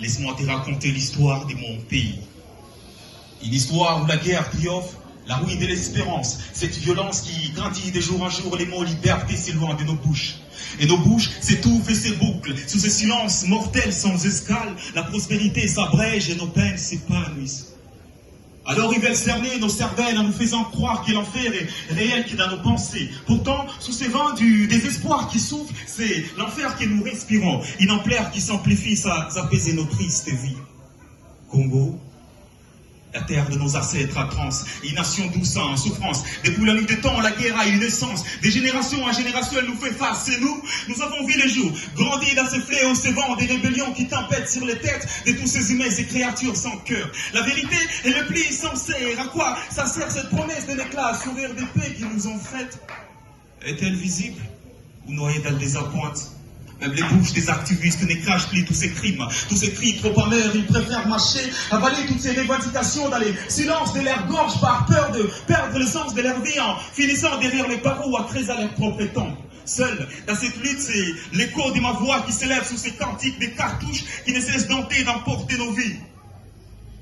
Laisse-moi te raconter l'histoire de mon pays. Une histoire où la guerre triomphe, la ruine de l'espérance, cette violence qui grandit de jour en jour, les mots liberté s'éloignent de nos bouches. Et nos bouches s'étouffent et s'ébouclent, sous ce silence mortel sans escale, la prospérité s'abrège et nos peines s'épanouissent. Alors ils veulent cerner nos cervelles en nous faisant croire que l'enfer est réel qui est dans nos pensées. Pourtant, sous ces vents du désespoir qui souffle, c'est l'enfer que nous respirons. Une ampleur qui s'amplifie, ça apaiser nos tristes vies. Congo, la terre de nos ancêtres à transe, une nation douce en souffrance. Depuis la nuit des temps, la guerre a une naissance. De génération en génération, elle nous fait face. Et nous avons vu les jours, grandir dans ces fléaux, ces vents, des rébellions qui tempêtent sur les têtes de tous ces humains, ces créatures sans cœur. La vérité est le pli sincère. À quoi ça sert cette promesse de l'éclat, sourire d'épée qu'ils nous ont faite? Est-elle visible ou noyée dans le désappointe? Même les bouches des activistes ne crachent plus tous ces crimes, tous ces cris trop amers. Ils préfèrent marcher, avaler toutes ces revendications dans les silences de leur gorge par peur de perdre le sens de leur vie en finissant derrière les barreaux à creuser leur propre tombe. Seul, dans cette lutte, c'est l'écho de ma voix qui s'élève sous ces cantiques des cartouches qui ne cessent d'emporter nos vies.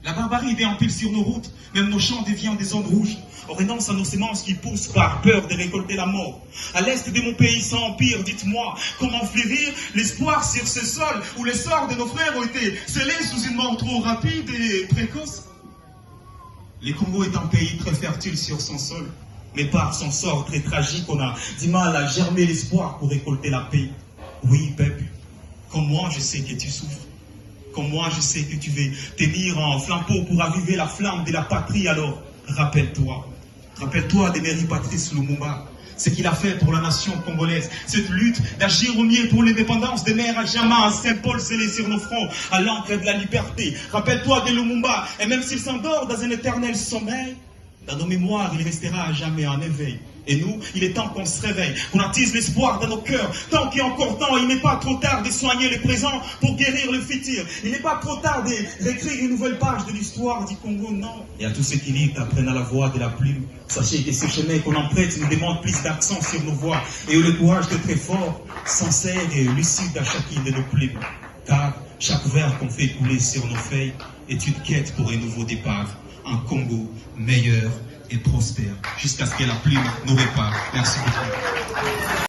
La barbarie déempile sur nos routes, même nos champs deviennent des zones rouges. On renonce à nos semences qui poussent par peur de récolter la mort. À l'est de mon pays sans empire, dites-moi, comment fleurir l'espoir sur ce sol où les sorts de nos frères ont été scellés sous une mort trop rapide et précoce? Le Congo est un pays très fertile sur son sol, mais par son sort très tragique, on a du mal à germer l'espoir pour récolter la paix. Oui, peuple, comme moi, je sais que tu souffres. Comme moi, je sais que tu veux tenir en flambeau pour aviver la flamme de la patrie. Alors, rappelle-toi de Mary Patrice Lumumba, ce qu'il a fait pour la nation congolaise. Cette lutte d'agir au mieux pour l'indépendance des mers à Jama, à Saint-Paul scellé sur nos fronts, à l'encre de la liberté. Rappelle-toi de Lumumba, et même s'il s'endort dans un éternel sommeil, dans nos mémoires, il restera à jamais en éveil. Et nous, il est temps qu'on se réveille, qu'on attise l'espoir dans nos cœurs. Tant qu'il y a encore temps, il n'est pas trop tard de soigner le présent pour guérir le futur. Il n'est pas trop tard d'écrire une nouvelle page de l'histoire du Congo, non. Et à tous ceux qui lisent, apprennent à la voix de la plume. Sachez que ce chemin qu'on emprunte nous demande plus d'accent sur nos voix. Et le courage d'être fort, sincère et lucide à chacune de nos plumes. Car chaque vers qu'on fait couler sur nos feuilles est une quête pour un nouveau départ. Un Congo meilleur et prospère, jusqu'à ce que la plume nous répare. Merci beaucoup.